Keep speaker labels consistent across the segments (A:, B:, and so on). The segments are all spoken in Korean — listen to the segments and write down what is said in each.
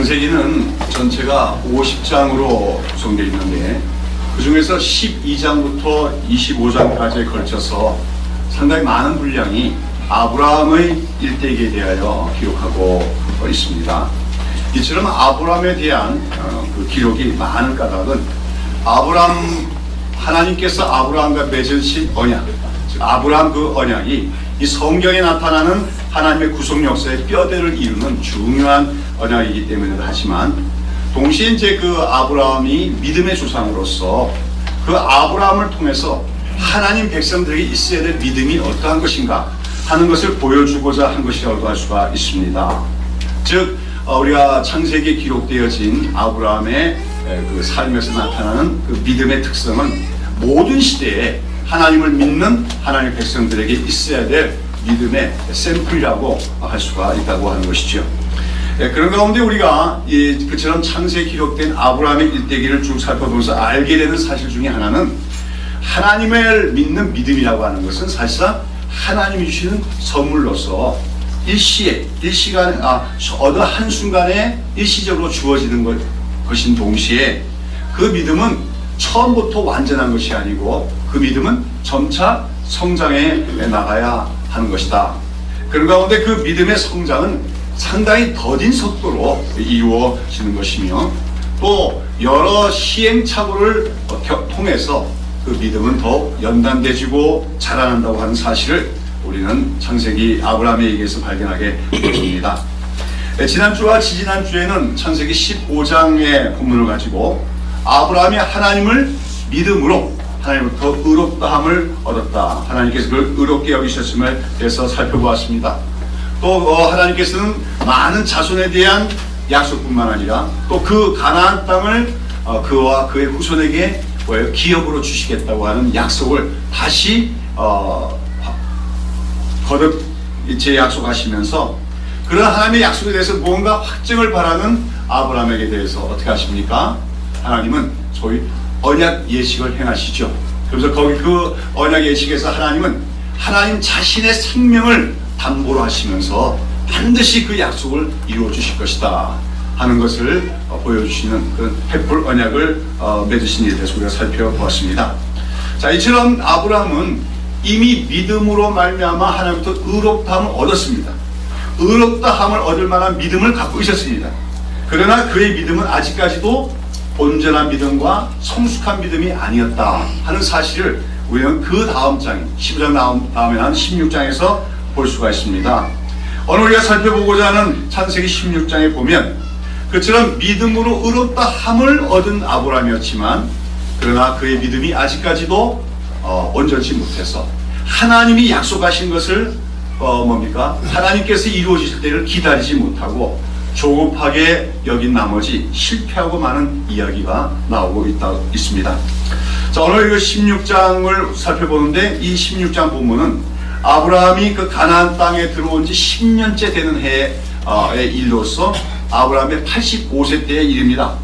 A: 창세기는 전체가 50장으로 구성되어 있는데 그 중에서 12장부터 25장까지에 걸쳐서 상당히 많은 분량이 아브라함의 일대기에 대하여 기록하고 있습니다. 이처럼 아브라함에 대한 그 기록이 많은 까닭은 하나님께서 아브라함과 맺으신 언약, 즉 아브라함 그 언약이 이 성경에 나타나는 하나님의 구속 역사의 뼈대를 이루는 중요한 언약이기 때문이기도 하지만, 동시에 이제 그 아브라함이 믿음의 조상으로서 그 아브라함을 통해서 하나님 백성들에게 있어야 될 믿음이 어떠한 것인가 하는 것을 보여주고자 한 것이라고 할 수가 있습니다. 즉 우리가 창세기에 기록되어진 아브라함의 그 삶에서 나타나는 그 믿음의 특성은 모든 시대에 하나님을 믿는 하나님의 백성들에게 있어야 될 믿음의 샘플이라고 할 수가 있다고 하는 것이죠. 그런 가운데 우리가 그처럼 창세에 기록된 아브라함의 일대기를 쭉 살펴보면서 알게 되는 사실 중에 하나는, 하나님을 믿는 믿음이라고 하는 것은 사실상 하나님이 주시는 선물로서 어느 한순간에 일시적으로 주어지는 것인 동시에 그 믿음은 처음부터 완전한 것이 아니고 그 믿음은 점차 성장해 나가야 하는 것이다. 그런 가운데 그 믿음의 성장은 상당히 더딘 속도로 이루어지는 것이며, 또 여러 시행착오를 통해서 그 믿음은 더 연단되지고 자라난다고 하는 사실을 우리는 창세기 아브라함에 의해서 발견하게 됩니다. 지난주와 지지난주에는 창세기 15장의 본문을 가지고 아브라함이 하나님을 믿음으로 하나님부터 의롭다함을 얻었다, 하나님께서 그를 의롭게 여기셨음을 대해서 살펴보았습니다. 또 하나님께서는 많은 자손에 대한 약속뿐만 아니라 또 그 가나안 땅을 그와 그의 후손에게 기업으로 주시겠다고 하는 약속을 다시 거듭 재약속하시면서, 그런 하나님의 약속에 대해서 뭔가 확증을 바라는 아브라함에게 대해서 어떻게 하십니까? 하나님은 소위 언약 예식을 행하시죠. 그래서 거기 그 언약 예식에서 하나님은 하나님 자신의 생명을 담보로 하시면서 반드시 그 약속을 이루어 주실 것이다 하는 것을 보여주시는 그런 횃불 언약을 맺으신 일에 대해서 우리가 살펴보았습니다. 자, 이처럼 아브라함은 이미 믿음으로 말미암아 하나님부터 의롭다함을 얻었습니다. 의롭다함을 얻을 만한 믿음을 갖고 있었습니다. 그러나 그의 믿음은 아직까지도 온전한 믿음과 성숙한 믿음이 아니었다 하는 사실을 우리는 그 다음 장 15장 다음에 난 16장에서 볼 수가 있습니다. 오늘 우리가 살펴보고자 하는 창세기 16장에 보면 그처럼 믿음으로 의롭다함을 얻은 아브라함이었지만, 그러나 그의 믿음이 아직까지도 온전치 못해서 하나님이 약속하신 것을 하나님께서 이루어지실 때를 기다리지 못하고 조급하게 여긴 나머지 실패하고 마는 이야기가 나오고 있습니다. 자, 오늘 16장을 살펴보는데 이 16장 본문은 아브라함이 그 가나안 땅에 들어온 지 10년째 되는 해의 일로서 아브라함의 85세 때의 일입니다.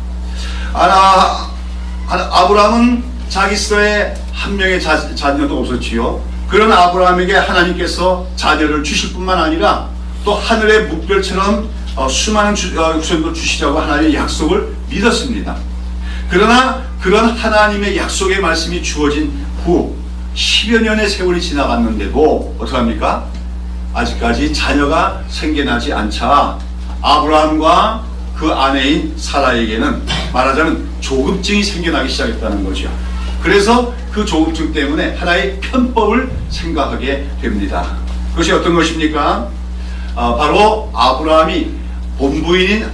A: 아브라함은 자기서에 한 명의 자녀도 없었지요. 그런 아브라함에게 하나님께서 자녀를 주실 뿐만 아니라 또 하늘의 묵별처럼 수많은 후손도 주시자고 하나님의 약속을 믿었습니다. 그러나 그런 하나님의 약속의 말씀이 주어진 후 10여 년의 세월이 지나갔는데도 어떡합니까? 아직까지 자녀가 생겨나지 않자 아브라함과 그 아내인 사라에게는 말하자면 조급증이 생겨나기 시작했다는 거죠. 그래서 그 조급증 때문에 하나의 편법을 생각하게 됩니다. 그것이 어떤 것입니까? 바로 아브라함이 본부인인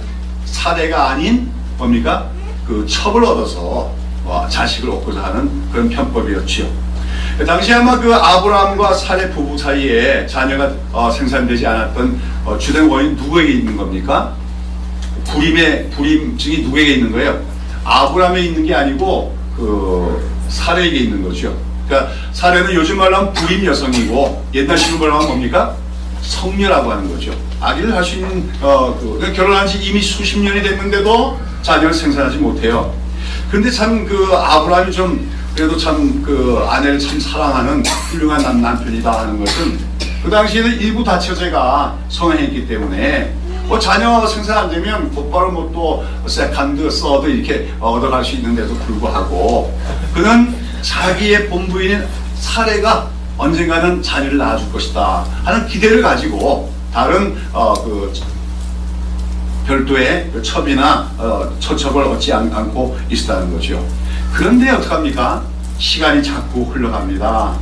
A: 사례가 아닌 뭡니까? 그 첩을 얻어서 자식을 얻고자 하는 그런 편법이었지요. 당시 아마 그 아브라함과 사례 부부 사이에 자녀가 생산되지 않았던 주된 원인 누구에게 있는 겁니까? 불임증이 누구에게 있는 거예요? 아브라함에 있는 게 아니고 그 사례에게 있는 거죠. 그러니까 사례는 요즘 말로 하면 불임 여성이고 옛날식으로 말하면 뭡니까? 성녀라고 하는 거죠. 아기를 할 수 있는 결혼한 지 이미 수십 년이 됐는데도 자녀를 생산하지 못해요. 근데 참 그 아브라함이 그래도 참 그 아내를 참 사랑하는 훌륭한 남편이다 하는 것은 그 당시에는 일부 다처제가 성행했기 때문에 뭐 자녀 생산 안 되면 곧바로 뭐 또 세컨드, 서드 이렇게 얻어갈 수 있는데도 불구하고 그는 자기의 본부인인 사례가 언젠가는 자녀를 낳아줄 것이다 하는 기대를 가지고 다른 그 별도의 첩이나 처첩을 얻지 않고 있었다는 거죠. 그런데 어떡합니까? 시간이 자꾸 흘러갑니다.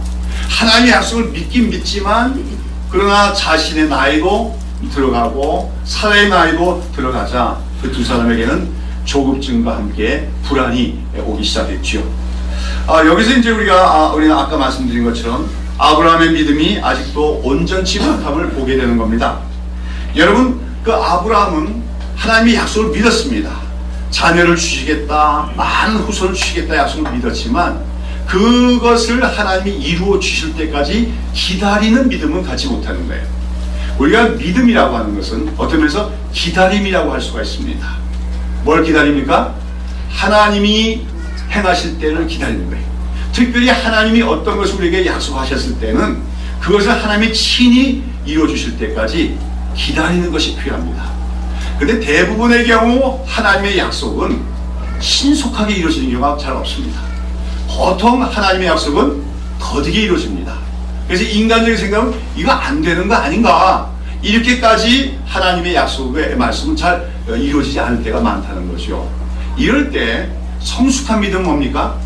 A: 하나님의 약속을 믿긴 믿지만 그러나 자신의 나이도 들어가고 사례의 나이도 들어가자 그 두 사람에게는 조급증과 함께 불안이 오기 시작했죠. 여기서 이제 우리가 아까 말씀드린 것처럼 아브라함의 믿음이 아직도 온전치 못함을 보게 되는 겁니다. 여러분, 그 아브라함은 하나님의 약속을 믿었습니다. 자녀를 주시겠다, 많은 후손을 주시겠다 약속을 믿었지만 그것을 하나님이 이루어 주실 때까지 기다리는 믿음은 갖지 못하는 거예요. 우리가 믿음이라고 하는 것은 어떤 면에서 기다림이라고 할 수가 있습니다. 뭘 기다립니까? 하나님이 행하실 때를 기다리는 거예요. 특별히 하나님이 어떤 것을 우리에게 약속하셨을 때는 그것을 하나님이 친히 이루어 주실 때까지 기다리는 것이 필요합니다. 그런데 대부분의 경우 하나님의 약속은 신속하게 이루어지는 경우가 잘 없습니다. 보통 하나님의 약속은 더디게 이루어집니다. 그래서 인간적인 생각은 이거 안 되는 거 아닌가, 이렇게까지 하나님의 약속의 말씀은 잘 이루어지지 않을 때가 많다는 거죠. 이럴 때 성숙한 믿음은 뭡니까?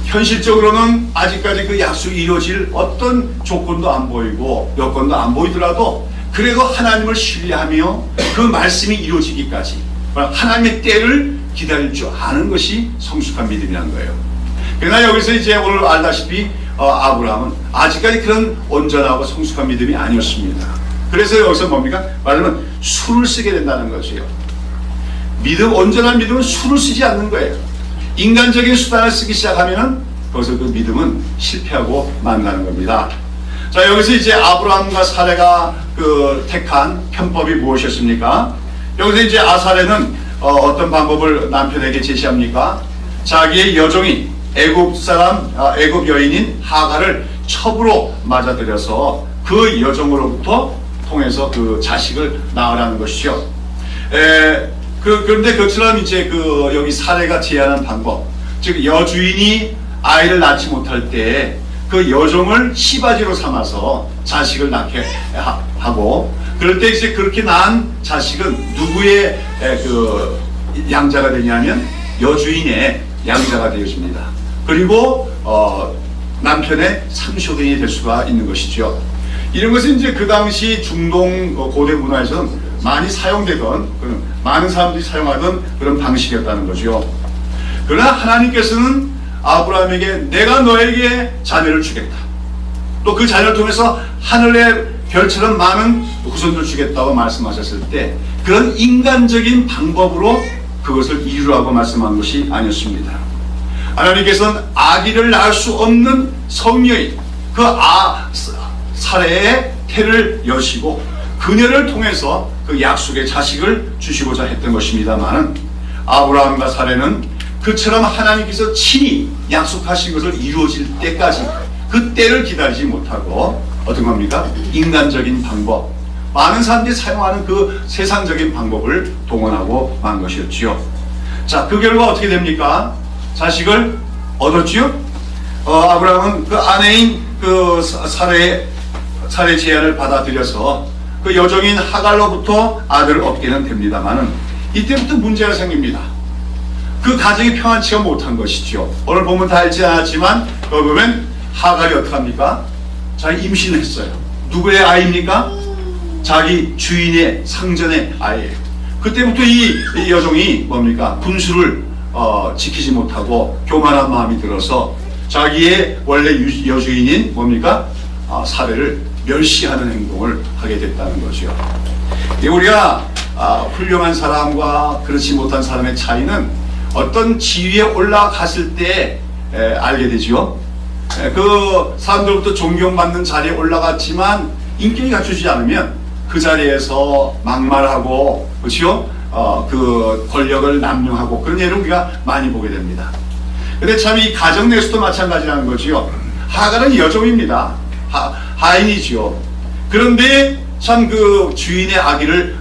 A: 현실적으로는 아직까지 그 약속이 이루어질 어떤 조건도 안 보이고 여건도 안 보이더라도 그래도 하나님을 신뢰하며 그 말씀이 이루어지기까지 하나님의 때를 기다릴 줄 아는 것이 성숙한 믿음이라는 거예요. 그러나 여기서 이제 오늘 알다시피 아브라함은 아직까지 그런 온전하고 성숙한 믿음이 아니었습니다. 그래서 여기서 뭡니까? 말하면 수를 쓰게 된다는 것이에요. 온전한 믿음은 수를 쓰지 않는 거예요. 인간적인 수단을 쓰기 시작하면 거기서 그 믿음은 실패하고 만나는 겁니다. 자, 여기서 이제 아브라함과 사레가 그 택한 편법이 무엇이었습니까? 여기서 이제 사레는 어떤 방법을 남편에게 제시합니까? 자기의 여종이 애굽 여인인 하갈을 첩으로 맞아들여서 그 여종으로부터 통해서 그 자식을 낳으라는 것이죠. 그런데 그처럼 이제 여기 사례가 제안한 방법, 즉 여주인이 아이를 낳지 못할 때 그 여종을 시바지로 삼아서 자식을 낳게 하고, 그럴 때 이제 그렇게 낳은 자식은 누구의 그 양자가 되냐면 여주인의 양자가 되어집니다. 그리고 남편의 상쇼den이 될 수가 있는 것이죠. 이런 것은 이제 그 당시 중동 고대 문화에서는 많이 사용되던, 많은 사람들이 사용하던 그런 방식이었다는 거죠. 그러나 하나님께서는 아브라함에게 내가 너에게 자녀를 주겠다, 또 그 자녀를 통해서 하늘의 별처럼 많은 후손들을 주겠다고 말씀하셨을 때 그런 인간적인 방법으로 그것을 이루라고 말씀한 것이 아니었습니다. 하나님께서는 아기를 낳을 수 없는 성녀인 그 사레의 태를 여시고 그녀를 통해서 그 약속의 자식을 주시고자 했던 것입니다만, 아브라함과 사레는 그처럼 하나님께서 친히 약속하신 것을 이루어질 때까지 그 때를 기다리지 못하고 어떤 겁니까? 인간적인 방법, 많은 사람들이 사용하는 그 세상적인 방법을 동원하고 만 것이었지요. 자, 그 결과 어떻게 됩니까? 자식을 얻었지요. 아브라함은 그 아내인 그 사례 제안을 받아들여서 그 여종인 하갈로부터 아들을 얻게는 됩니다만은 이때부터 문제가 생깁니다. 그 가정이 평안치가 못한 것이죠. 오늘 보면 다 알지 않았지만 거기 보면 하갈이 어떡합니까? 자기 임신을 했어요. 누구의 아이입니까? 자기 주인의 상전의 아이예요. 그때부터 이 여종이 뭡니까? 분수를 지키지 못하고 교만한 마음이 들어서 자기의 원래 여주인인 뭡니까? 사례를 멸시하는 행동을 하게 됐다는 거죠. 우리가 훌륭한 사람과 그렇지 못한 사람의 차이는 어떤 지위에 올라갔을 때 알게 되죠. 그 사람들부터 존경받는 자리에 올라갔지만 인격이 갖추지 않으면 그 자리에서 막말하고, 그렇죠? 그 권력을 남용하고 그런 예를 우리가 많이 보게 됩니다. 근데 참 이 가정 내에서도 마찬가지라는 거지요. 하갈은 여종입니다. 하인이지요. 그런데 참 그 주인의 아기를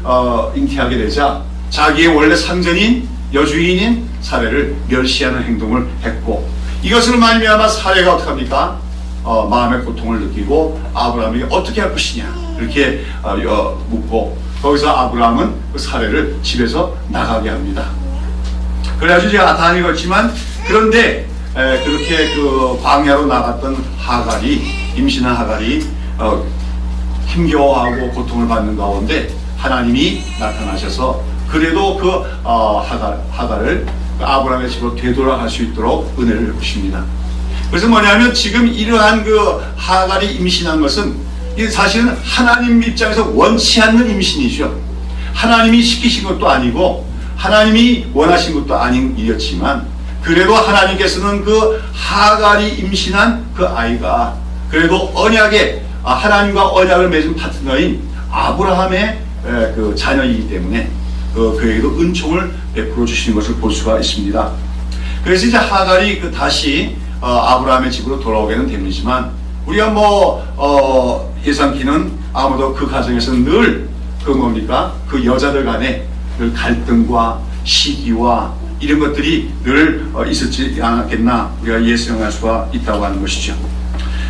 A: 잉태하게 되자 자기의 원래 상전인 여주인인 사례를 멸시하는 행동을 했고, 이것을 말미암아 사례가 어떻게 합니까? 마음의 고통을 느끼고 아브라함이 어떻게 할 것이냐 이렇게 묻고, 거기서 아브라함은 그 사례를 집에서 나가게 합니다. 그래가지고 제가 다 읽었지만, 그런데 그렇게 그 광야로 나갔던 하갈이, 임신한 하갈이 힘겨워하고 고통을 받는 가운데 하나님이 나타나셔서 그래도 그 하갈을 아브라함의 집으로 되돌아갈 수 있도록 은혜를 주십니다. 그래서 뭐냐면 지금 이러한 그 하갈이 임신한 것은 사실은 하나님 입장에서 원치 않는 임신이죠. 하나님이 시키신 것도 아니고 하나님이 원하신 것도 아닌 일이었지만, 그래도 하나님께서는 그 하갈이 임신한 그 아이가 그래도 언약에 하나님과 언약을 맺은 파트너인 아브라함의 그 자녀이기 때문에 그에게도 은총을 베풀어 주시는 것을 볼 수가 있습니다. 그래서 이제 하갈이 다시 아브라함의 집으로 돌아오게는 됩니지만, 우리가 예상키는 아무도 그 가정에서는 늘 그 여자들 간에 늘 갈등과 시기와 이런 것들이 늘 있었지 않았겠나 우리가 예상할 수가 있다고 하는 것이죠.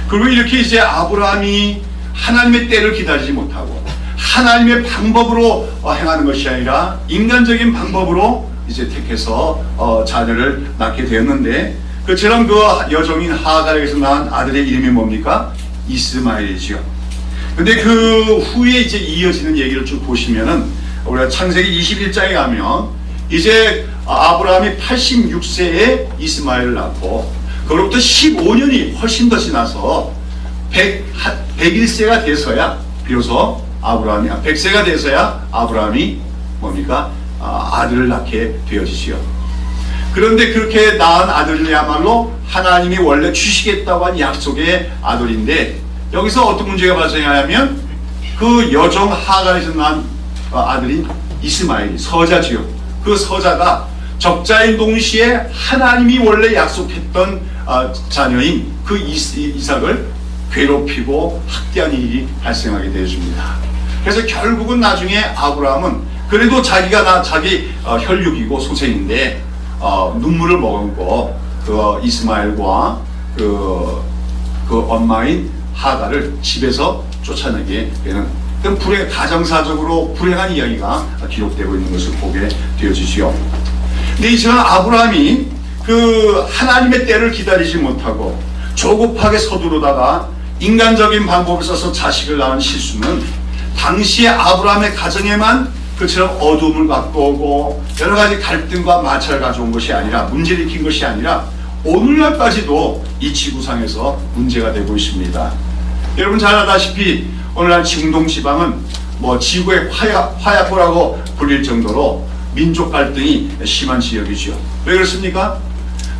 A: 그리고 이렇게 이제 아브라함이 하나님의 때를 기다리지 못하고 하나님의 방법으로 행하는 것이 아니라 인간적인 방법으로 이제 택해서 자녀를 낳게 되었는데, 그처럼 그 여종인 하갈에게서 낳은 아들의 이름이 뭡니까? 이스마엘이지요. 근데 그 후에 이제 이어지는 얘기를 쭉 보시면은, 우리가 창세기 21장에 가면 이제 아브라함이 86세에 이스마엘을 낳고, 그로부터 15년이 훨씬 더 지나서 101세가 돼서야 비로소 아브라함이 100세가 돼서야 아브라함이 뭡니까? 아들을 낳게 되어지지요. 그런데 그렇게 낳은 아들이야말로 하나님이 원래 주시겠다고 한 약속의 아들인데, 여기서 어떤 문제가 발생하냐면 그 여종 하갈에서 낳은 아들인 이스마엘이 서자지요. 그 서자가 적자인 동시에 하나님이 원래 약속했던 자녀인 그 이삭을 괴롭히고 학대한 일이 발생하게 되어집니다. 그래서 결국은 나중에 아브라함은 그래도 자기가 자기 혈육이고 소생인데 눈물을 머금고 그 이스마엘과 그 엄마인 하갈을 집에서 쫓아내게 되는 그런 가정사적으로 불행한 이야기가 기록되고 있는 것을 보게 되어지지요. 근데 이처럼 아브라함이 그 하나님의 때를 기다리지 못하고 조급하게 서두르다가 인간적인 방법을 써서 자식을 낳은 실수는 당시에 아브라함의 가정에만 그처럼 어두움을 갖고 오고 여러 가지 갈등과 마찰을 가져온 것이 아니라, 문제를 일으킨 것이 아니라 오늘날까지도 이 지구상에서 문제가 되고 있습니다. 여러분 잘 아다시피 오늘날 중동 지방은 지구의 화약고라고 불릴 정도로 민족 갈등이 심한 지역이죠. 왜 그렇습니까?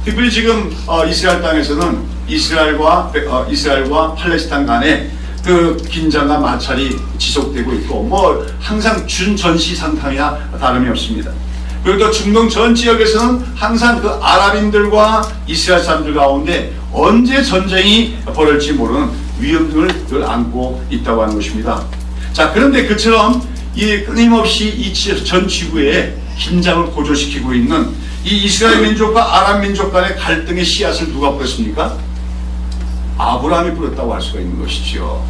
A: 특별히 지금 이스라엘 땅에서는 이스라엘과 팔레스타인 간에 그 긴장과 마찰이 지속되고 있고 항상 준전시 상황이나 다름이 없습니다. 그리고 또 중동 전 지역에서는 항상 그 아랍인들과 이스라엘 사람들 가운데 언제 전쟁이 벌어질지 모르는 위험을 늘 안고 있다고 하는 것입니다. 자, 그런데 그처럼 이 끊임없이 이 전 지구에 긴장을 고조시키고 있는 이 이스라엘 민족과 아랍 민족 간의 갈등의 씨앗을 누가 뿌렸습니까? 아브라함이 뿌렸다고 할 수가 있는 것이죠.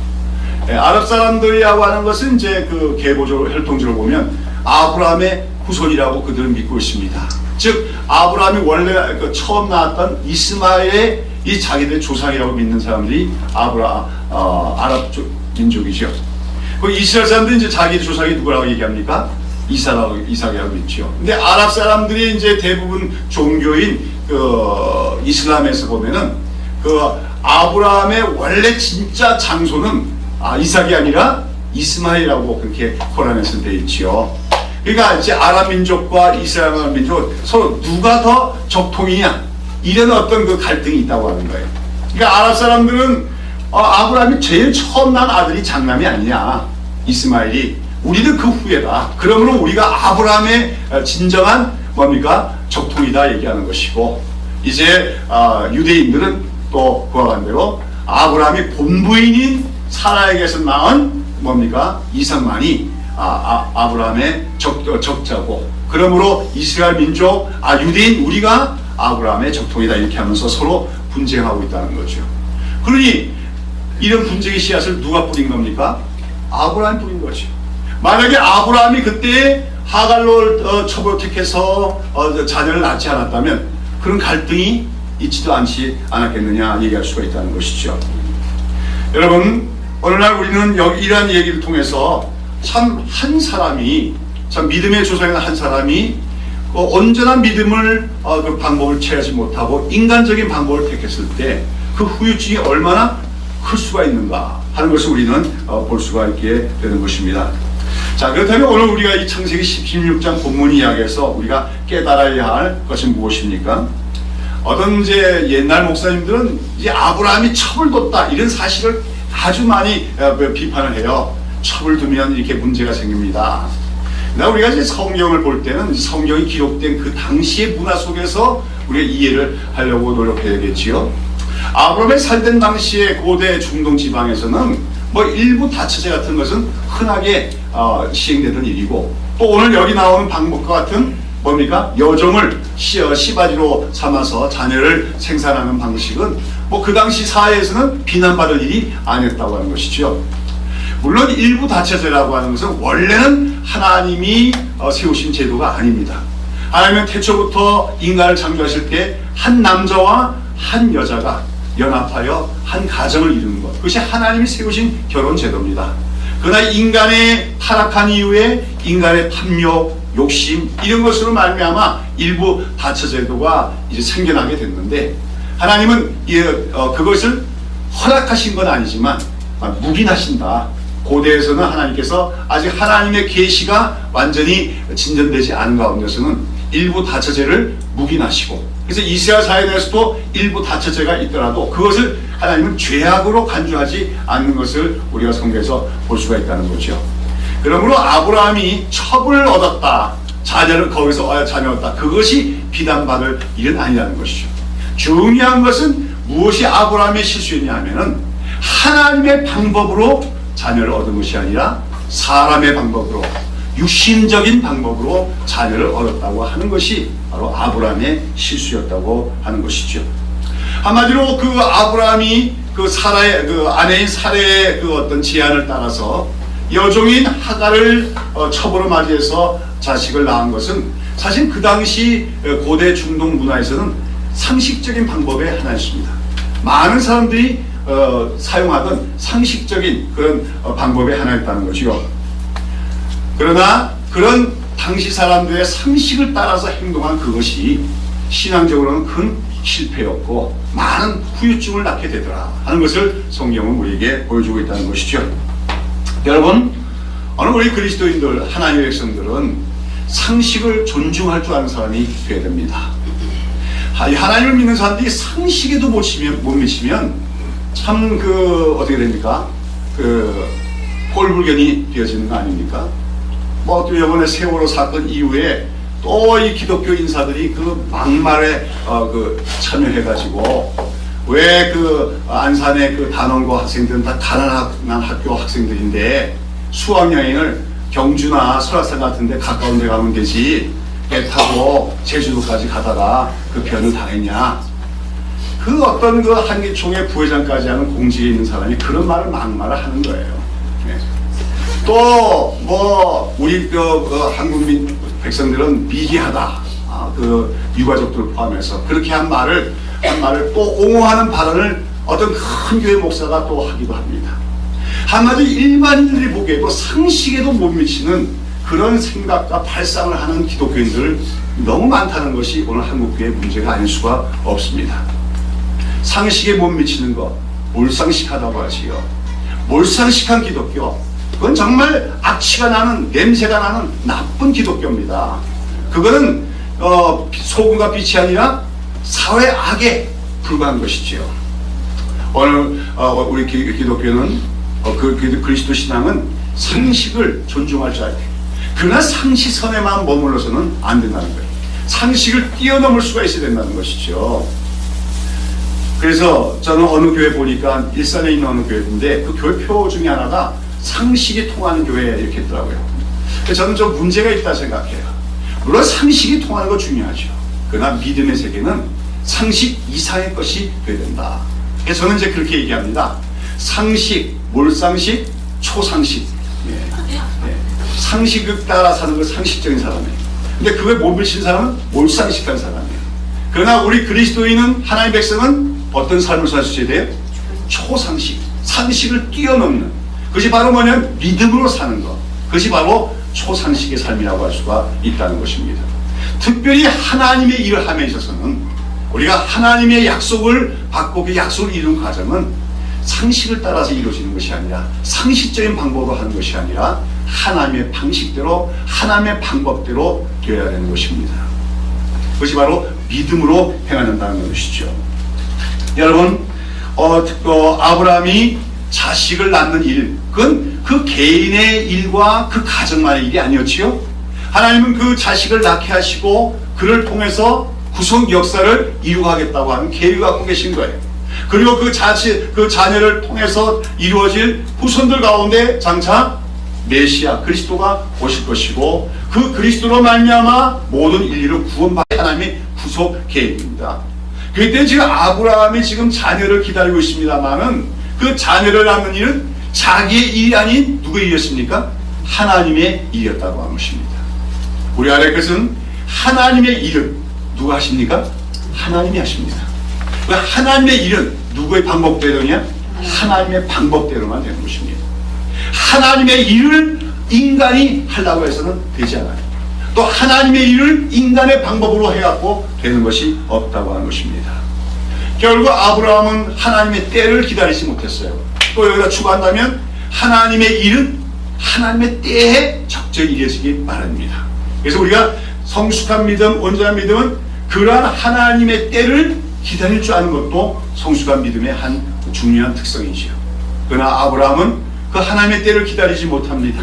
A: 아랍 사람들이라고 하는 것은 이제 그 계보적으로 혈통적으로 보면 아브라함의 후손이라고 그들은 믿고 있습니다. 즉 아브라함이 원래 처음 나왔던 이스마엘의 이 자기들의 조상이라고 믿는 사람들이 아랍 민족이죠. 그 이스라엘 사람들이 이제 자기 조상이 누구라고 얘기합니까? 이삭이라고 믿죠. 근데 아랍 사람들이 이제 대부분 종교인 그 이슬람에서 보면은 그 아브라함의 원래 진짜 장소는 이삭이 아니라 이스마엘이라고 그렇게 코란에서 되어 있지요. 그러니까 이제 아랍 민족과 이스라엘 민족 서로 누가 더 적통이냐 이런 어떤 그 갈등이 있다고 하는 거예요. 그러니까 아랍 사람들은 아브라함이 제일 처음 난 아들이 장남이 아니냐, 이스마엘이. 우리는 그 후예다. 그러므로 우리가 아브라함의 진정한 뭡니까? 적통이다 얘기하는 것이고, 이제 유대인들은 또 그와 반대로 아브라함이 본부인인 사라에게서 낳은 뭡니까? 이삭만이 아브라함의 적자고, 그러므로 이스라엘 민족, 유대인 우리가 아브라함의 적통이다, 이렇게 하면서 서로 분쟁하고 있다는 거죠. 그러니 이런 분쟁의 씨앗을 누가 뿌린 겁니까? 아브라함이 뿌린 거죠. 만약에 아브라함이 그때 하갈로 첩으로 택해서 자녀를 낳지 않았다면 그런 갈등이 있지도 않았겠느냐 얘기할 수가 있다는 것이죠. 여러분, 오늘날 우리는 이러한 얘기를 통해서 참 한 사람이, 참 믿음의 조상이나 한 사람이 온전한 믿음을 그 방법을 취하지 못하고 인간적인 방법을 택했을 때 그 후유증이 얼마나 클 수가 있는가 하는 것을 우리는 볼 수가 있게 되는 것입니다. 자, 그렇다면 오늘 우리가 이 창세기 16장 본문 이야기에서 우리가 깨달아야 할 것은 무엇입니까? 어떤 이제 옛날 목사님들은 이제 아브라함이 첩을 뒀다, 이런 사실을 아주 많이 비판을 해요. 첩을 두면 이렇게 문제가 생깁니다. 그러나 우리가 이제 성경을 볼 때는 성경이 기록된 그 당시의 문화 속에서 우리가 이해를 하려고 노력해야겠지요. 아브라함이 살던 당시에 고대 중동 지방에서는 뭐 일부 다처제 같은 것은 흔하게 시행되던 일이고, 또 오늘 여기 나오는 방법과 같은 뭡니까? 여종을 시바지로 삼아서 자녀를 생산하는 방식은 뭐 그 당시 사회에서는 비난받을 일이 아니었다고 하는 것이죠. 물론 일부 다처제라고 하는 것은 원래는 하나님이 세우신 제도가 아닙니다. 하나님은 태초부터 인간을 창조하실 때 한 남자와 한 여자가 연합하여 한 가정을 이루는 것, 그것이 하나님이 세우신 결혼 제도입니다. 그러나 인간의 타락한 이후에 인간의 탐욕, 욕심, 이런 것으로 말미암아 일부 다처제도가 이제 생겨나게 됐는데, 하나님은 그것을 허락하신 건 아니지만 묵인하신다. 고대에서는 하나님께서 아직 하나님의 계시가 완전히 진전되지 않은 가운데서는 일부 다처제를 묵인하시고, 그래서 이스라엘 사회에 대해서도 일부 다처제가 있더라도 그것을 하나님은 죄악으로 간주하지 않는 것을 우리가 성경에서 볼 수가 있다는 거죠. 그러므로 아브라함이 첩을 얻었다, 자녀를 거기서 자녀 얻었다, 그것이 비난받을 일은 아니라는 것이죠. 중요한 것은 무엇이 아브라함의 실수였냐 하면은 하나님의 방법으로 자녀를 얻은 것이 아니라 사람의 방법으로, 육신적인 방법으로 자녀를 얻었다고 하는 것이 바로 아브라함의 실수였다고 하는 것이죠. 한마디로 그 아브라함이 그 사라의 그 아내인 사라의 그 어떤 제안을 따라서 여종인 하갈을 첩으로 맞이해서 자식을 낳은 것은 사실 그 당시 고대 중동 문화에서는 상식적인 방법의 하나였습니다. 많은 사람들이 사용하던 상식적인 그런 방법의 하나였다는 것이요. 그러나 그런 당시 사람들의 상식을 따라서 행동한 그것이 신앙적으로는 큰 실패였고 많은 후유증을 낳게 되더라 하는 것을 성경은 우리에게 보여주고 있다는 것이죠. 여러분, 오늘 우리 그리스도인들, 하나님의 백성들은 상식을 존중할 줄 아는 사람이 되어야 됩니다. 하나님을 믿는 사람들이 상식에도 못 미치면 참 어떻게 됩니까? 꼴불견이 되어지는 거 아닙니까? 뭐 또 이번에 세월호 사건 이후에 또 이 기독교 인사들이 그 막말에 참여해가지고 왜 안산의 단원고 학생들은 다 가난한 학교 학생들인데 수학여행을 경주나 설악산 같은 데 가까운 데 가면 되지 배 타고 제주도까지 가다가 그 변을 당했냐, 어떤 한기총의 부회장까지 하는 공직에 있는 사람이 그런 막말을 하는 거예요. 또 우리 한국 백성들은 미개하다, 유가족들을 포함해서 그렇게 한 말을 또 옹호하는 발언을 어떤 큰 교회 목사가 또 하기도 합니다. 한마디 일반인들이 보기에도 상식에도 못 미치는 그런 생각과 발상을 하는 기독교인들 너무 많다는 것이 오늘 한국교회의 문제가 아닐 수가 없습니다. 상식에 못 미치는 것, 몰상식하다고 하지요. 몰상식한 기독교, 그건 정말 악취가 나는, 냄새가 나는 나쁜 기독교입니다. 그거는 소금과 빛이 아니라 사회 악에 불과한 것이지요. 오늘 우리 기독교는 그리스도 신앙은 상식을 존중할 줄 알아야 돼요. 그러나 상식선에만 머물러서는 안 된다는 거예요. 상식을 뛰어넘을 수가 있어야 된다는 것이죠. 그래서 저는 어느 교회 보니까 일산에 있는 어느 교회인데 그 교회표 중에 하나가 상식이 통하는 교회 이렇게 했더라고요. 저는 좀 문제가 있다 생각해요. 물론 상식이 통하는 거 중요하죠. 그러나 믿음의 세계는 상식 이상의 것이 되어야 된다. 그래서 저는 이제 그렇게 얘기합니다. 상식, 몰상식, 초상식. 상식을 따라 사는 건 상식적인 사람이에요. 근데 그거에 못 미친 사람은 몰상식한 사람이에요. 그러나 우리 그리스도인은, 하나님의 백성은 어떤 삶을 살 수 있어야 돼요? 초상식, 상식을 뛰어넘는, 그것이 바로 뭐냐면 믿음으로 사는 것, 그것이 바로 초상식의 삶이라고 할 수가 있다는 것입니다. 특별히 하나님의 일을 함에 있어서는 우리가 하나님의 약속을 받고 그 약속을 이루는 과정은 상식을 따라서 이루어지는 것이 아니라, 상식적인 방법으로 하는 것이 아니라 하나님의 방식대로, 하나님의 방법대로 되어야 되는 것입니다. 그것이 바로 믿음으로 행하는다는 것이죠. 여러분, 아브라함이 자식을 낳는 일, 그건 그 개인의 일과 그 가정만의 일이 아니었지요. 하나님은 그 자식을 낳게 하시고 그를 통해서 구속 역사를 이루어가겠다고 하는 계획을 갖고 계신 거예요. 그리고 그 자녀를 통해서 이루어질 후손들 가운데 장차 메시아 그리스도가 오실 것이고, 그 그리스도로 말미암아 모든 인류를 구원받는 하나님의 구속 계획입니다. 그렇기 때문에 지금 아브라함이 지금 자녀를 기다리고 있습니다만은, 그 자녀를 낳는 일은 자기의 일이 아닌 누구의 일이었습니까? 하나님의 일이었다고 하는 것입니다. 우리 안에 그것은 하나님의 일은 누가 하십니까? 하나님이 하십니다. 하나님의 일은 누구의 방법대로냐? 하나님의 방법대로만 되는 것입니다. 하나님의 일을 인간이 하려고 해서는 되지 않아요. 또 하나님의 일을 인간의 방법으로 해갖고 되는 것이 없다고 하는 것입니다. 결국 아브라함은 하나님의 때를 기다리지 못했어요. 또 여기다 추가한다면 하나님의 일은 하나님의 때에 적절히 이루어지기 바랍니다. 그래서 우리가 성숙한 믿음, 온전한 믿음은 그러한 하나님의 때를 기다릴 줄 아는 것도 성숙한 믿음의 한 중요한 특성이지요. 그러나 아브라함은 그 하나님의 때를 기다리지 못합니다.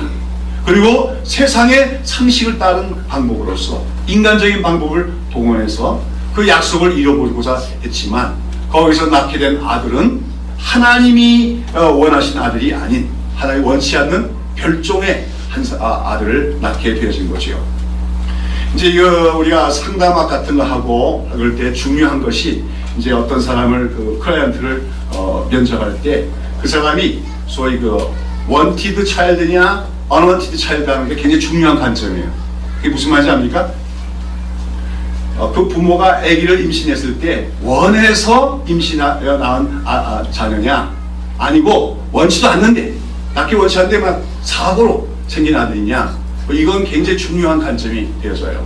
A: 그리고 세상의 상식을 따른 방법으로서 인간적인 방법을 동원해서 그 약속을 이뤄보고자 했지만, 거기서 낳게 된 아들은 하나님이 원하신 아들이 아닌, 하나님이 원치 않는 별종의 아들을 낳게 되어진 거죠. 이제 우리가 상담학 같은 거 하고 그럴 때 중요한 것이, 이제 어떤 사람을 클라이언트를 면접할 때 그 사람이 소위 원티드 차일드냐 언원티드 차일드 하는 게 굉장히 중요한 관점이에요. 그게 무슨 말인지 압니까? 그 부모가 아기를 임신했을 때 원해서 낳은 자녀냐, 아니고 원치도 않는데, 낳기 원치 않는데 막 사고로 생긴 아들이냐, 이건 굉장히 중요한 관점이 되어져요.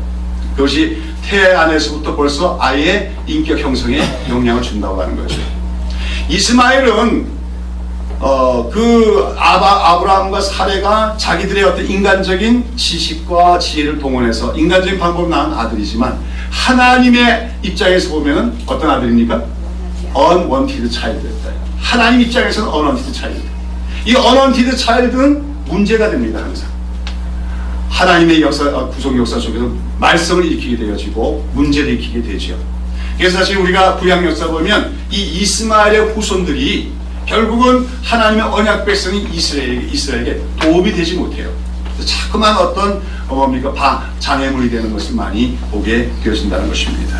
A: 그것이 태아 안에서부터 벌써 아이의 인격 형성에 영향을 준다고 하는 거죠. 이스마엘은 아브라함과 사레가 자기들의 어떤 인간적인 지식과 지혜를 동원해서 인간적인 방법으로 낳은 아들이지만, 하나님의 입장에서 보면 어떤 아들입니까? unwanted child였다. 하나님 입장에서는 unwanted child. 이 unwanted child는 문제가 됩니다. 항상 하나님의 구속 역사 속에서 말썽을 일으키게 되어지고 문제를 일으키게 되죠. 그래서 사실 우리가 구약 역사 보면 이 이스마엘의 후손들이 결국은 하나님의 언약 백성인 이스라엘에게 도움이 되지 못해요. 자꾸만 어떤 장애물이 되는 것을 많이 보게 되어진다는 것입니다.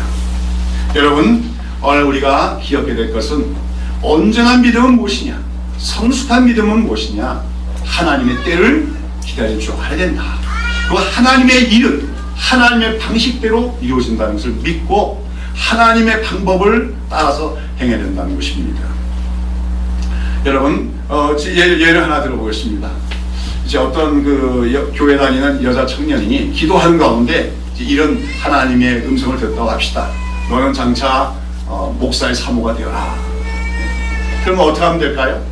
A: 여러분, 오늘 우리가 기억해야 될 것은, 온전한 믿음은 무엇이냐, 성숙한 믿음은 무엇이냐, 하나님의 때를 기다릴 줄 알아야 된다. 그 하나님의 일은 하나님의 방식대로 이루어진다는 것을 믿고 하나님의 방법을 따라서 행해야 된다는 것입니다. 여러분, 예를 하나 들어보겠습니다. 이제 어떤 교회 다니는 여자 청년이 기도하는 가운데 이런 하나님의 음성을 듣다고 합시다. 너는 장차 목사의 사모가 되어라. 그러면 어떻게 하면 될까요?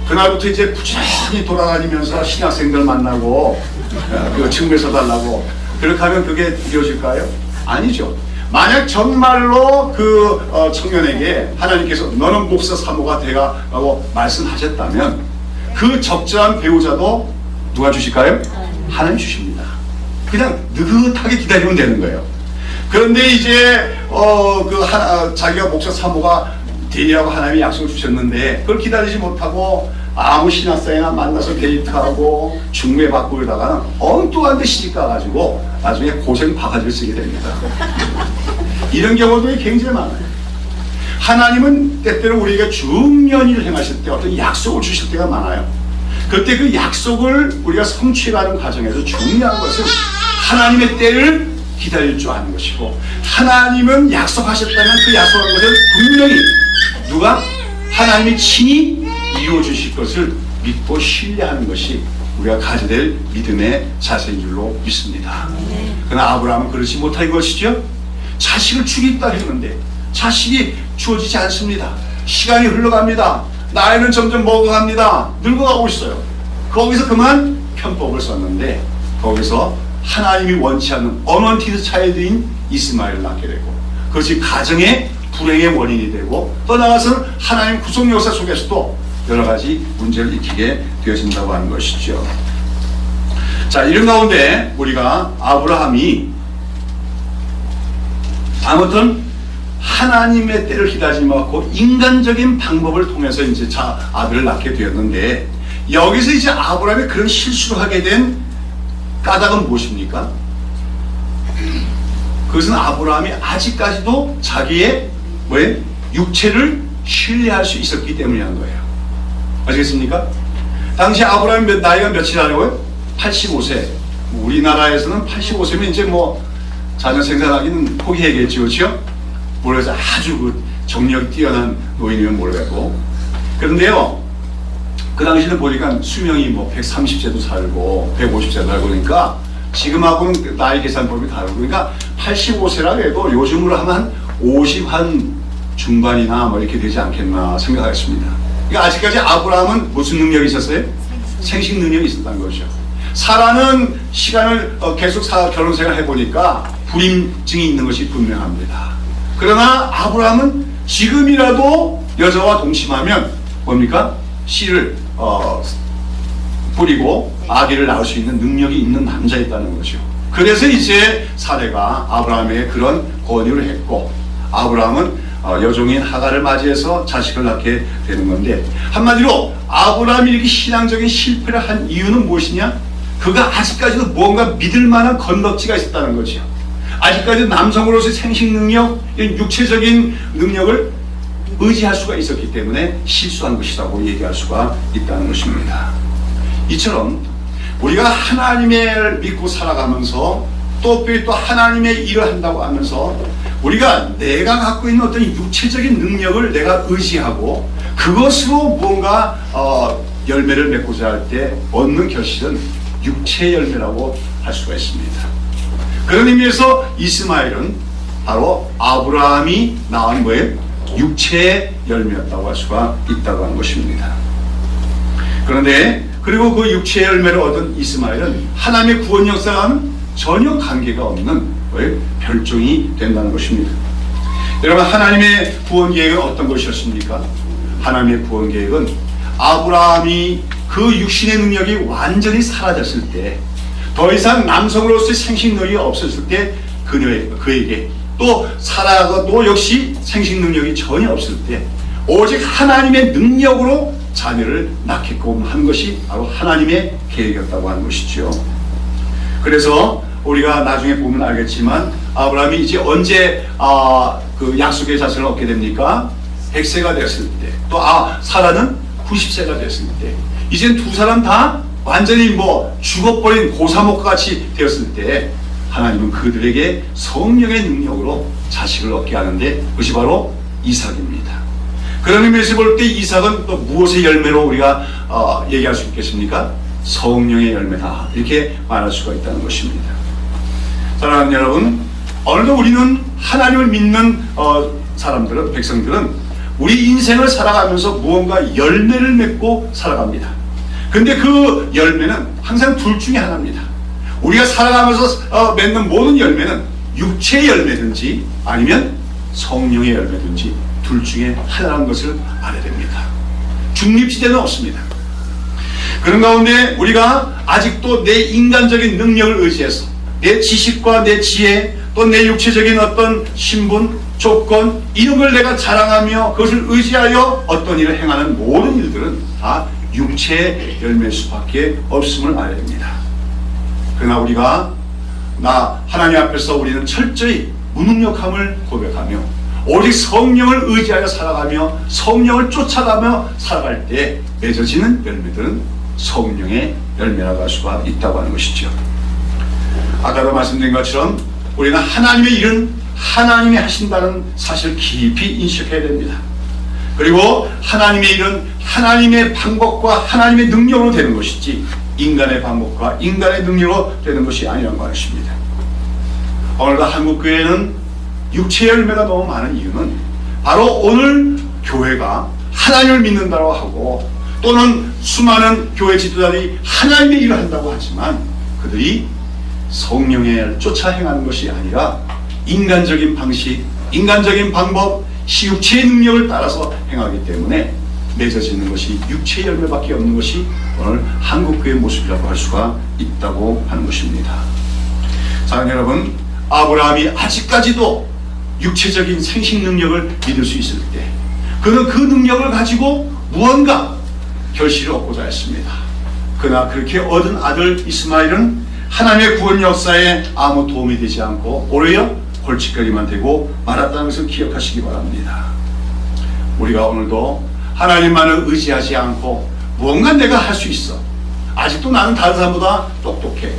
A: 그날부터 이제 부지런히 돌아다니면서 신학생들 만나고 증거서 달라고, 그렇게 하면 그게 이루어질까요? 아니죠. 만약 정말로 그 청년에게 하나님께서 너는 목사 사모가 되라고 말씀하셨다면, 그 적절한 배우자도 누가 주실까요? 하나님 주십니다. 그냥 느긋하게 기다리면 되는 거예요. 그런데 이제 자기가 목사 사모가 되리라고 하나님이 약속을 주셨는데 그걸 기다리지 못하고 아무 신학생이나 만나서 데이트하고 중매받고 그러다가는 엉뚱한 데 시집가가지고 나중에 고생 바가지를 쓰게 됩니다. 이런 경우도 굉장히 많아요. 하나님은 때때로 우리에게 중요한 일을 행하실 때 어떤 약속을 주실 때가 많아요. 그때 그 약속을 우리가 성취하는 과정에서 중요한 것은 하나님의 때를 기다릴 줄 아는 것이고, 하나님은 약속하셨다면 그 약속한 것은 분명히 누가 하나님이 친히 이루어 주실 것을 믿고 신뢰하는 것이 우리가 가져야 될 믿음의 자세인 줄로 믿습니다. 그러나 아브라함은 그렇지 못한 것이죠. 자식을 주겠다 했는데 자식이 주어지지 않습니다. 시간이 흘러갑니다. 나이는 점점 먹어갑니다. 늙어가고 있어요. 거기서 그만 편법을 썼는데 거기서 하나님이 원치 않는 어넌티드 차일드인 이스마엘을 낳게 되고, 그것이 가정의 불행의 원인이 되고, 또 나아가서는 하나님 구속 역사 속에서도 여러 가지 문제를 일으키게 되어진다고 하는 것이죠. 자, 이런 가운데 우리가 아브라함이 아무튼 하나님의 때를 기다리지 않고 인간적인 방법을 통해서 이제 아들을 낳게 되었는데, 여기서 이제 아브라함이 그런 실수를 하게 된 까닭은 무엇입니까? 그것은 아브라함이 아직까지도 자기의 육체를 신뢰할 수 있었기 때문이라는 거예요. 아시겠습니까? 당시 아브라함이 나이가 몇이라고요? 85세. 우리나라에서는 85세면 이제 뭐 자녀 생산하기는 포기해야겠죠, 그렇죠? 모르겠어. 아주 그 정력이 뛰어난 노인이면 모르겠고. 그런데요, 그 당시는 보니까 수명이 뭐 130세도 살고 150세도 살고, 그러니까 지금하고는 나이 계산법이 다르고, 그러니까 85세라 해도 요즘으로 하면 50한 중반이나 뭐 이렇게 되지 않겠나 생각하겠습니다. 그러니까 아직까지 아브라함은 무슨 능력이 있었어요? 생식 능력이 있었다는 거죠. 사라는 시간을 계속 결혼 생활 해보니까 불임증이 있는 것이 분명합니다. 그러나 아브라함은 지금이라도 여자와 동침하면 뭡니까? 씨를 뿌리고 아기를 낳을 수 있는 능력이 있는 남자였다는 거죠. 그래서 이제 사례가 아브라함에게 그런 권유를 했고, 아브라함은 여종인 하갈을 맞이해서 자식을 낳게 되는 건데, 한마디로 아브라함이 이렇게 신앙적인 실패를 한 이유는 무엇이냐? 그가 아직까지도 뭔가 믿을 만한 건덕지가 있었다는 거죠. 아직까지 남성으로서의 생식 능력, 육체적인 능력을 의지할 수가 있었기 때문에 실수한 것이라고 얘기할 수가 있다는 것입니다. 이처럼 우리가 하나님을 믿고 살아가면서 또 하나님의 일을 한다고 하면서 우리가 내가 갖고 있는 어떤 육체적인 능력을 내가 의지하고 그것으로 뭔가 열매를 맺고자 할 때 얻는 결실은 육체의 열매라고 할 수가 있습니다. 그런 의미에서 이스마엘은 바로 아브라함이 낳은 뭐예요? 육체의 열매였다고 할 수가 있다고 하는 것입니다. 그런데 그리고 그 육체의 열매를 얻은 이스마엘은 하나님의 구원 역사와는 전혀 관계가 없는 별종이 된다는 것입니다. 여러분, 하나님의 구원 계획은 어떤 것이었습니까? 하나님의 구원 계획은 아브라함이 그 육신의 능력이 완전히 사라졌을 때, 더 이상 남성으로서의 생식 능력이 없었을 때 그에게, 또 사라도 역시 생식 능력이 전혀 없을 때 오직 하나님의 능력으로 자녀를 낳게끔 한 것이 바로 하나님의 계획이었다고 하는 것이죠. 그래서 우리가 나중에 보면 알겠지만 아브라함이 이제 언제 그 약속의 자손을 얻게 됩니까? 100세가 됐을 때, 또 사라는 90세가 됐을 때, 이젠 두 사람 다 완전히 죽어버린 고사목과 같이 되었을 때 하나님은 그들에게 성령의 능력으로 자식을 얻게 하는데, 그것이 바로 이삭입니다. 그런 의미에서 볼 때 이삭은 또 무엇의 열매로 우리가 얘기할 수 있겠습니까? 성령의 열매다, 이렇게 말할 수가 있다는 것입니다. 사랑하는 여러분, 오늘도 우리는 하나님을 믿는 사람들은, 백성들은 우리 인생을 살아가면서 무언가 열매를 맺고 살아갑니다. 근데 그 열매는 항상 둘 중에 하나입니다. 우리가 살아가면서 맺는 모든 열매는 육체의 열매든지 아니면 성령의 열매든지 둘 중에 하나라는 것을 알아야 됩니다. 중립지대는 없습니다. 그런 가운데 우리가 아직도 내 인간적인 능력을 의지해서 내 지식과 내 지혜, 또 내 육체적인 어떤 신분, 조건, 이런 걸 내가 자랑하며 그것을 의지하여 어떤 일을 행하는 모든 일들은 다 육체의 열매일 수밖에 없음을 알아야 됩니다. 그러나 우리가 하나님 앞에서 우리는 철저히 무능력함을 고백하며 오직 성령을 의지하여 살아가며 성령을 쫓아가며 살아갈 때 맺어지는 열매들은 성령의 열매라고 할 수가 있다고 하는 것이죠. 아까도 말씀드린 것처럼 우리는 하나님의 일은 하나님이 하신다는 사실을 깊이 인식해야 됩니다. 그리고 하나님의 일은 하나님의 방법과 하나님의 능력으로 되는 것이지 인간의 방법과 인간의 능력으로 되는 것이 아니라는 것입니다. 오늘도 한국교회는 육체의 열매가 너무 많은 이유는 바로 오늘 교회가 하나님을 믿는다고 하고 또는 수많은 교회 지도자들이 하나님의 일을 한다고 하지만 그들이 성령의 일을 쫓아 행하는 것이 아니라 인간적인 방식, 인간적인 방법, 육체의 능력을 따라서 행하기 때문에 맺어지는 것이 육체의 열매밖에 없는 것이 오늘 한국교회의 모습이라고 할 수가 있다고 하는 것입니다. 사랑하는 여러분, 아브라함이 아직까지도 육체적인 생식 능력을 믿을 수 있을 때 그는 그 능력을 가지고 무언가 결실을 얻고자 했습니다. 그러나 그렇게 얻은 아들 이스마엘은 하나님의 구원 역사에 아무 도움이 되지 않고 오히려 골칫거리만 되고 말았다는 것을 기억하시기 바랍니다. 우리가 오늘도 하나님만을 의지하지 않고 무언가 내가 할 수 있어, 아직도 나는 다른 사람보다 똑똑해,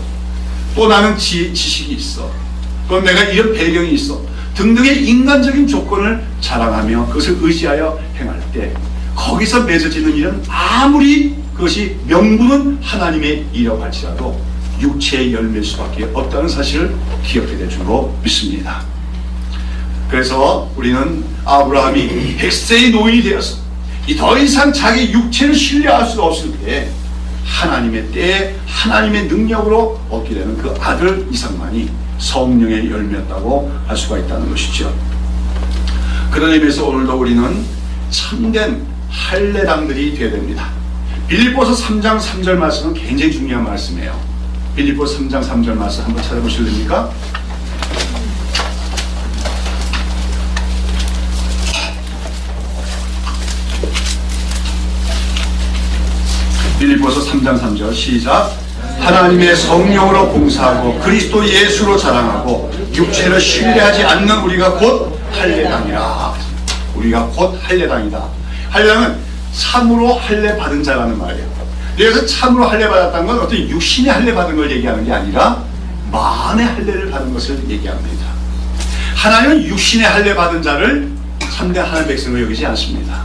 A: 또 나는 지식이 있어, 또 내가 이런 배경이 있어 등등의 인간적인 조건을 자랑하며 그것을 의지하여 행할 때 거기서 맺어지는 일은 아무리 그것이 명분은 하나님의 일이라고 할지라도 육체의 열매일 수밖에 없다는 사실을 기억해야 될 줄로 믿습니다. 그래서 우리는 아브라함이 100세의 노인이 되어서 더 이상 자기 육체를 신뢰할 수가 없을 때 하나님의 때에 하나님의 능력으로 얻게 되는 그 아들 이삭만이 성령의 열매였다고 할 수가 있다는 것이죠. 그런 의미에서 오늘도 우리는 참된 할례당들이 되어야 됩니다. 빌립보서 3장 3절 말씀은 굉장히 중요한 말씀이에요. 빌립보서 3장 3절 말씀 한번 찾아보실랍니까? 빌립보서 3장 3절 시작. 하나님의 성령으로 봉사하고 그리스도 예수로 자랑하고 육체를 신뢰하지 않는 우리가 곧 할례당이라. 우리가 곧 할례당이다. 할례당은 참으로 할례 받은 자라는 말이에요. 그래서 참으로 할례 받았다는 건 어떤 육신의 할례 받은 걸 얘기하는 게 아니라 마음의 할례를 받은 것을 얘기합니다. 하나님은 육신의 할례 받은 자를 참된 하나님의 백성을 여기지 않습니다.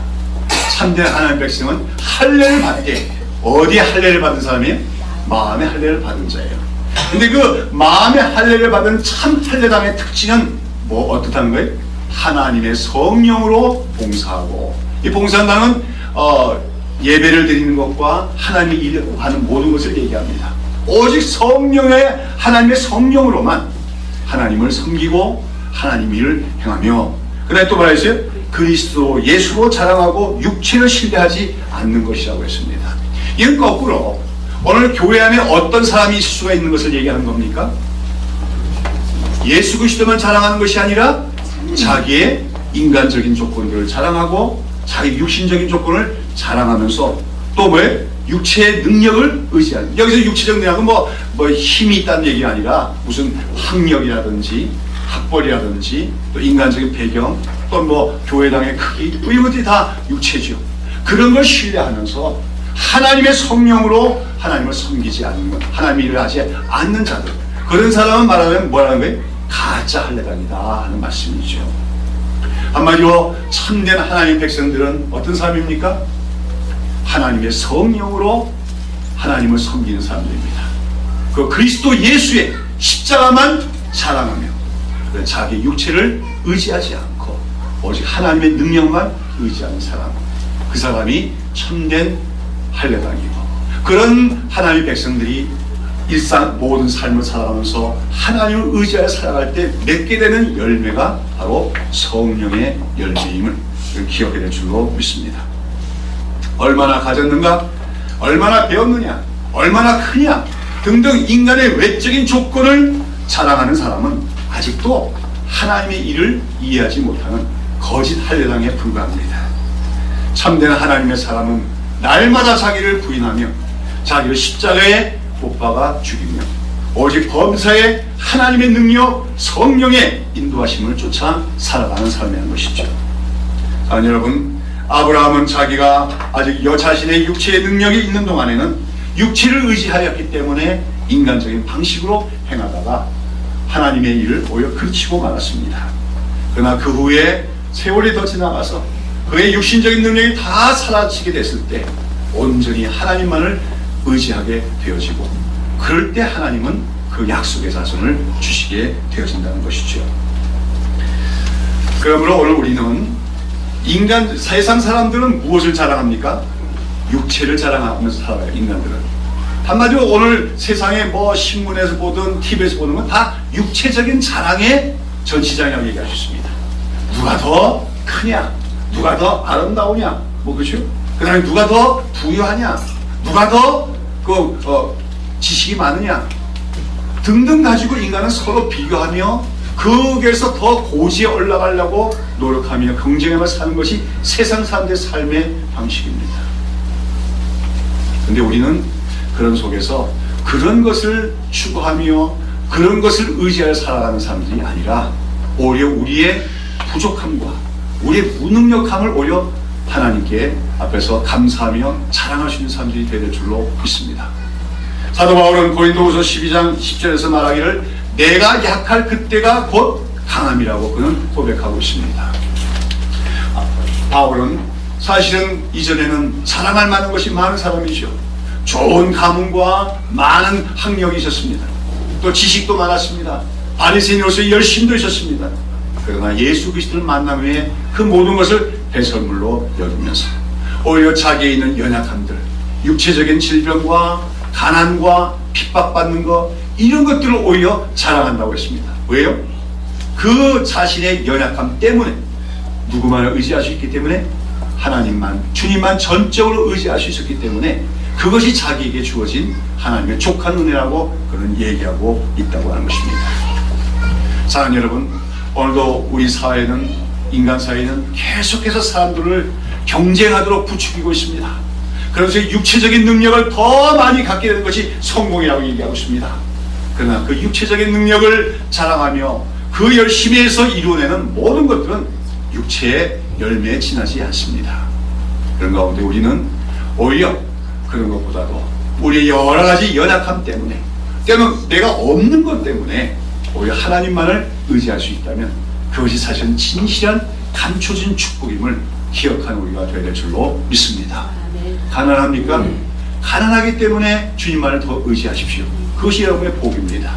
A: 참된 하나님의 백성은 할례를 받되 어디에 할례를 받은 사람이에요? 마음의 할례를 받은 자예요. 근데 그 마음의 할례를 받은 참 할례당의 특징은 어떻다는 거예요? 하나님의 성령으로 봉사하고, 이 봉사한다는 예배를 드리는 것과 하나님의 일을 하는 모든 것을 얘기합니다. 오직 하나님의 성령으로만 하나님을 섬기고 하나님 일을 행하며, 그 다음에 또 말했어요? 그리스도 예수로 자랑하고 육체를 신뢰하지 않는 것이라고 했습니다. 이건 거꾸로 오늘 교회 안에 어떤 사람이 있을 수가 있는 것을 얘기하는 겁니까? 예수 그리스도만 자랑하는 것이 아니라 자기의 인간적인 조건들을 자랑하고 자기 육신적인 조건을 자랑하면서 또 육체의 능력을 의지하는, 여기서 육체적 능력은 뭐 힘이 있다는 얘기가 아니라 무슨 학력이라든지 학벌이라든지 또 인간적인 배경 또 교회당의 크기 이런 것들이 다 육체죠. 그런 걸 신뢰하면서 하나님의 성령으로 하나님을 섬기지 않는 것, 하나님의 일을 하지 않는 자들, 그런 사람은 말하면 뭐라는 거예요? 가짜 할례당이다 하는 말씀이죠. 한마디로 참된 하나님의 백성들은 어떤 사람입니까? 하나님의 성령으로 하나님을 섬기는 사람들입니다. 그 그리스도 예수의 십자가만 자랑하며 자기 육체를 의지하지 않고 오직 하나님의 능력만 의지하는 사람, 그 사람이 참된 할례당이고, 그런 하나님의 백성들이 일상 모든 삶을 살아가면서 하나님을 의지하여 살아갈 때 맺게 되는 열매가 바로 성령의 열매임을 기억해야 될 줄로 믿습니다. 얼마나 가졌는가, 얼마나 배웠느냐, 얼마나 크냐 등등 인간의 외적인 조건을 자랑하는 사람은 아직도 하나님의 일을 이해하지 못하는 거짓 할례당에 불과합니다. 참된 하나님의 사람은 날마다 자기를 부인하며 자기를 십자가에 못 박아 죽이며 오직 범사에 하나님의 능력, 성령의 인도하심을 쫓아 살아가는 삶이라는 것이죠. 자, 여러분, 아브라함은 자기가 아직 자신의 육체의 능력이 있는 동안에는 육체를 의지하였기 때문에 인간적인 방식으로 행하다가 하나님의 일을 오히려 그치고 말았습니다. 그러나 그 후에 세월이 더 지나가서 그의 육신적인 능력이 다 사라지게 됐을 때 온전히 하나님만을 의지하게 되어지고, 그럴 때 하나님은 그 약속의 자손을 주시게 되어진다는 것이죠. 그러므로 오늘 우리는 세상 사람들은 무엇을 자랑합니까? 육체를 자랑하면서 살아요. 인간들은 한마디로 오늘 세상에 신문에서 보든 TV에서 보는 건 다 육체적인 자랑의 전시장이라고 얘기할 수 있습니다. 누가 더 크냐, 누가 더 아름다우냐, 그렇죠? 그 다음에 누가 더 부유하냐, 누가 더 지식이 많으냐 등등 가지고 인간은 서로 비교하며 거기에서 더 고지에 올라가려고 노력하며 경쟁하며 사는 것이 세상 사람들의 삶의 방식입니다. 그런데 우리는 그런 속에서 그런 것을 추구하며 그런 것을 의지하여 살아가는 사람들이 아니라 오히려 우리의 부족함과 우리의 무능력함을 오히려 하나님께 앞에서 감사하며 자랑할 수 있는 사람들이 되야 될 줄로 믿습니다. 사도 바울은 고린도후서 12장 10절에서 말하기를 내가 약할 그때가 곧 강함이라고 그는 고백하고 있습니다. 바울은 사실은 이전에는 자랑할 만한 것이 많은 사람이죠. 좋은 가문과 많은 학력이 있었습니다. 또 지식도 많았습니다. 바리새인으로서 열심도 있었습니다. 그러나 예수 그리스도를 만난 후에 그 모든 것을 배설물로 여기면서 오히려 자기에 있는 연약함들, 육체적인 질병과 가난과 핍박받는 것, 이런 것들을 오히려 자랑한다고 했습니다. 왜요? 그 자신의 연약함 때문에 누구만을 의지할 수 있기 때문에 하나님만, 주님만 전적으로 의지할 수 있었기 때문에 그것이 자기에게 주어진 하나님의 족한 은혜라고 그는 얘기하고 있다고 하는 것입니다. 사랑하는 여러분, 오늘도 우리 사회는, 인간 사회는 계속해서 사람들을 경쟁하도록 부추기고 있습니다. 그래서 육체적인 능력을 더 많이 갖게 되는 것이 성공이라고 얘기하고 있습니다. 그러나 그 육체적인 능력을 자랑하며 그 열심히 해서 이루어내는 모든 것들은 육체의 열매에 지나지 않습니다. 그런 가운데 우리는 오히려 그런 것보다도 우리의 여러 가지 연약함 때문에, 때는 내가 없는 것 때문에 오히려 하나님만을 의지할 수 있다면 그것이 사실은 진실한 감춰진 축복임을 기억하는 우리가 되어야 될 줄로 믿습니다. 가난합니까? 가난하기 때문에 주님만을 더 의지하십시오. 그것이 여러분의 복입니다.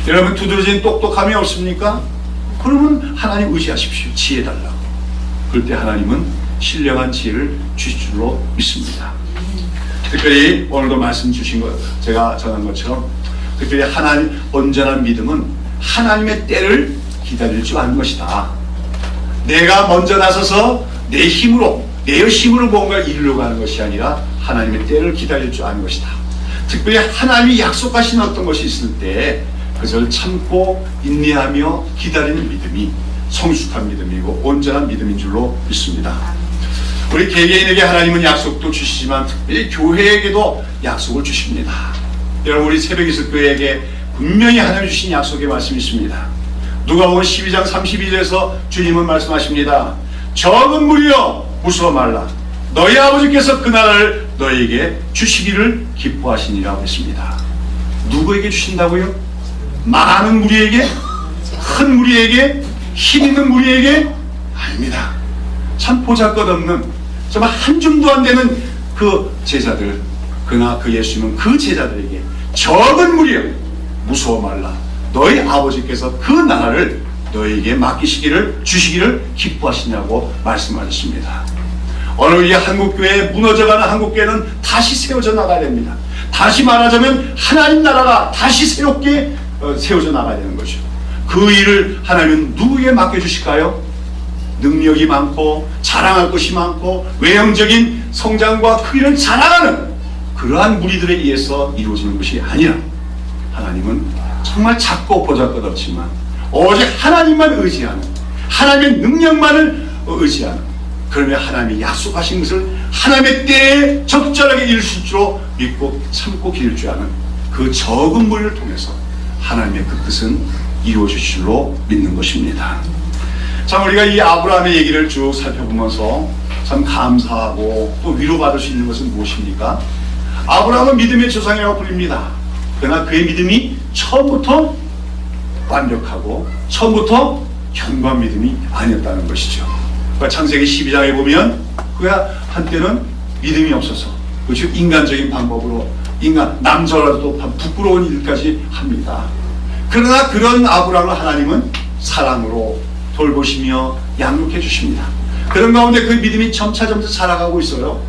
A: 여러분 두드러진 똑똑함이 없습니까? 그러면 하나님 의지하십시오. 지혜 달라고. 그럴 때 하나님은 신령한 지혜를 주실 줄로 믿습니다. 특별히 오늘도 말씀 주신 것, 제가 전한 것처럼 특별히 하나님, 온전한 믿음은 하나님의 때를 기다릴 줄 아는 것이다. 내가 먼저 나서서 내 힘으로, 내 열심으로 뭔가 이루려고 하는 것이 아니라 하나님의 때를 기다릴 줄 아는 것이다. 특별히 하나님이 약속하신 어떤 것이 있을 때 그것을 참고 인내하며 기다리는 믿음이 성숙한 믿음이고 온전한 믿음인 줄로 믿습니다. 우리 개개인에게 하나님은 약속도 주시지만 특별히 교회에게도 약속을 주십니다. 여러분, 우리 새벽이슬교회에게 분명히 하나님 주신 약속의 말씀이 있습니다. 누가복음 12장 32절에서 주님은 말씀하십니다. 적은 무리여 무서워 말라. 너희 아버지께서 그 나라를 너희에게 주시기를 기뻐하시니라고 했습니다. 누구에게 주신다고요? 많은 무리에게? 큰 무리에게? 힘 있는 무리에게? 아닙니다. 참 보잘것없는, 정말 한 줌도 안 되는 그 제자들, 그러나 그 예수님은 그 제자들에게 적은 무리여 무서워 말라. 너희 아버지께서 그 나라를 너희에게 맡기시기를, 주시기를 기뻐하시냐고 말씀하셨습니다. 오늘 이 한국교회, 무너져가는 한국교회는 다시 세워져 나가야 됩니다. 다시 말하자면 하나님 나라가 다시 새롭게 세워져 나가야 되는 거죠. 그 일을 하나님은 누구에게 맡겨주실까요? 능력이 많고 자랑할 것이 많고 외형적인 성장과 크기를 자랑하는 그러한 무리들에 의해서 이루어지는 것이 아니라 하나님은 정말 작고 보잘것없지만 오직 하나님만 의지하는, 하나님의 능력만을 의지하는, 그러면 하나님이 약속하신 것을 하나님의 때에 적절하게 이룰 수 있도록 믿고 참고 기를 줄 아는 그 적은 무리를 통해서 하나님의 그 뜻은 이루어질 줄로 믿는 것입니다. 참 우리가 이 아브라함의 얘기를 쭉 살펴보면서 참 감사하고 또 위로받을 수 있는 것은 무엇입니까? 아브라함은 믿음의 조상이라고 불립니다. 그러나 그의 믿음이 처음부터 완벽하고 처음부터 견고한 믿음이 아니었다는 것이죠. 그러니까 창세기 12장에 보면 그가 한때는 믿음이 없어서 즉 인간적인 방법으로 남자라도 부끄러운 일까지 합니다. 그러나 그런 아브라함을 하나님은 사랑으로 돌보시며 양육해 주십니다. 그런 가운데 그 믿음이 점차점차 자라가고 있어요.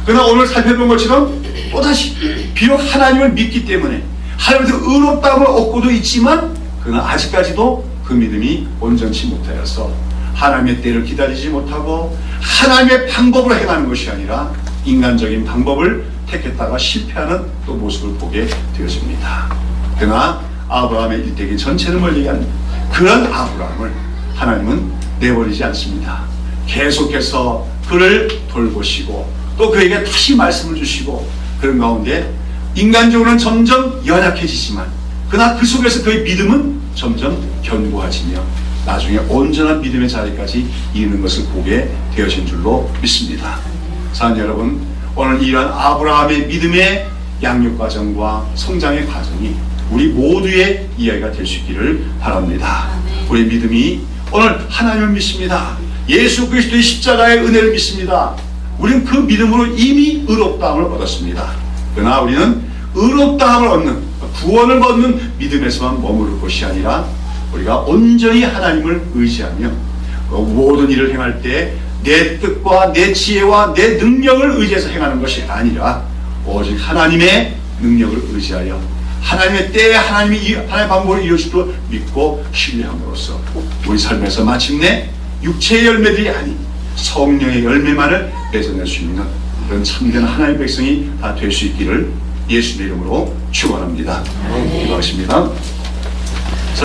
A: 그러나 오늘 살펴본 것처럼 또다시 비록 하나님을 믿기 때문에 하나님께서 의롭다함을 얻고도 있지만 그러나 아직까지도 그 믿음이 온전치 못하여서 하나님의 때를 기다리지 못하고 하나님의 방법으로 행하는 것이 아니라 인간적인 방법을 택했다가 실패하는 또 모습을 보게 되었습니다. 그러나 아브라함의 일대기 전체를 멀리한 그런 아브라함을 하나님은 내버리지 않습니다. 계속해서 그를 돌보시고 또 그에게 다시 말씀을 주시고 그런 가운데 인간적으로는 점점 연약해지지만 그러나 그 속에서 그의 믿음은 점점 견고해지며 나중에 온전한 믿음의 자리까지 이르는 것을 보게 되어진 줄로 믿습니다. 사랑하는 여러분, 오늘 이러한 아브라함의 믿음의 양육 과정과 성장의 과정이 우리 모두의 이야기가 될 수 있기를 바랍니다. 우리 믿음이 오늘 하나님을 믿습니다. 예수 그리스도의 십자가의 은혜를 믿습니다. 우리는 그 믿음으로 이미 의롭다함을 얻었습니다. 그러나 우리는 의롭다함을 얻는 구원을 얻는 믿음에서만 머무를 것이 아니라 우리가 온전히 하나님을 의지하며 모든 일을 행할 때 내 뜻과 내 지혜와 내 능력을 의지해서 행하는 것이 아니라 오직 하나님의 능력을 의지하여 하나님의 때에 하나님의 방법을 이루시도록 믿고 신뢰함으로써 우리 삶에서 마침내 육체의 열매들이 아닌 성령의 열매만을 맺어낼 수 있는 그런 참된 하나님의 백성이 다 될 수 있기를 예수님의 이름으로 축원합니다. 기도하십니다.